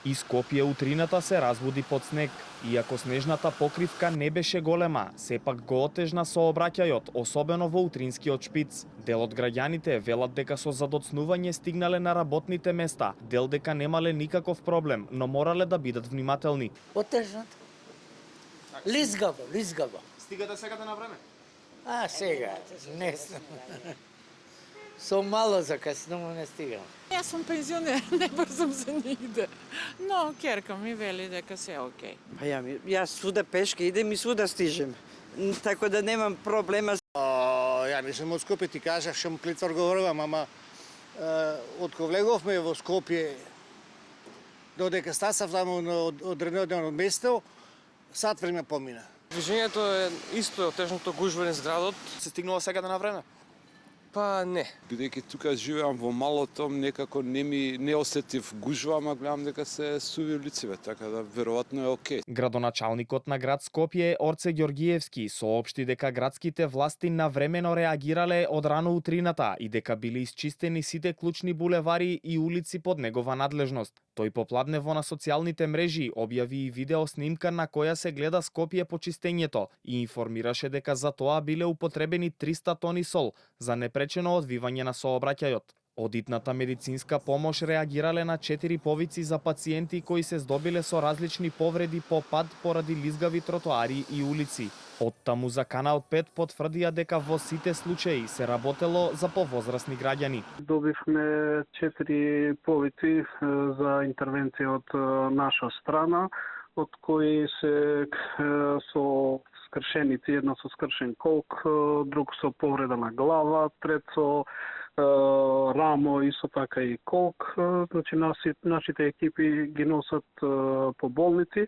И Скопје утрината се разбуди под снег. Иако снежната покривка не беше голема, сепак го отежна сообраќајот, особено во утринскиот шпиц. Дел од граѓаните велат дека со задоцнување стигнале на работните места, дел дека немале никаков проблем, но морале да бидат внимателни. Отежнато. Лизгаво. Стигате сегате на време? Сега, не сум. Со мало закаснувам, не стигам. Јас сум пензионер, не брзам за нигде. Но керка ми вели дека се окей. Па јас свуда пешки идем и свуда стижем. Така да немам проблема. Ја не сум од Скопје, ти кажав, што му клетва говорувам, ама откога влеговме во Скопје, додека стасав таму од одредено место, сат време помина. Движењето е исто тежното гужва низ градот. Се стигнува сегате на време? Па не. Бидејќи тука живеам во малото, некако не осетив гужва, ама гледам дека се суви улиците, така да веројатно е окей. Градоначалникот на град Скопје Орце Ѓоргиевски соопшти дека градските власти навремено реагирале од рано утрината и дека биле исчистени сите клучни булевари и улици под негова надлежност. Тој попладнево на социјалните мрежи објави и видео снимка на која се гледа Скопје по чистењето и информираше дека за тоа биле употребени 300 тони сол за непречено одвивање на сообраќајот. Одитната медицинска помош реагирале на 4 повици за пациенти кои се здобиле со различни повреди по пат поради лизгави тротоари и улици. Оттаму за Канал 5 потврдија дека во сите случаи се работело за повозрасни граѓани. Добивме 4 повици за интервенција од наша страна, од кои се со скршеници, едно со скршен колк, друг со повреда на глава, трет со рамо и со така и колк. Значи нашите екипи ги носат по болници.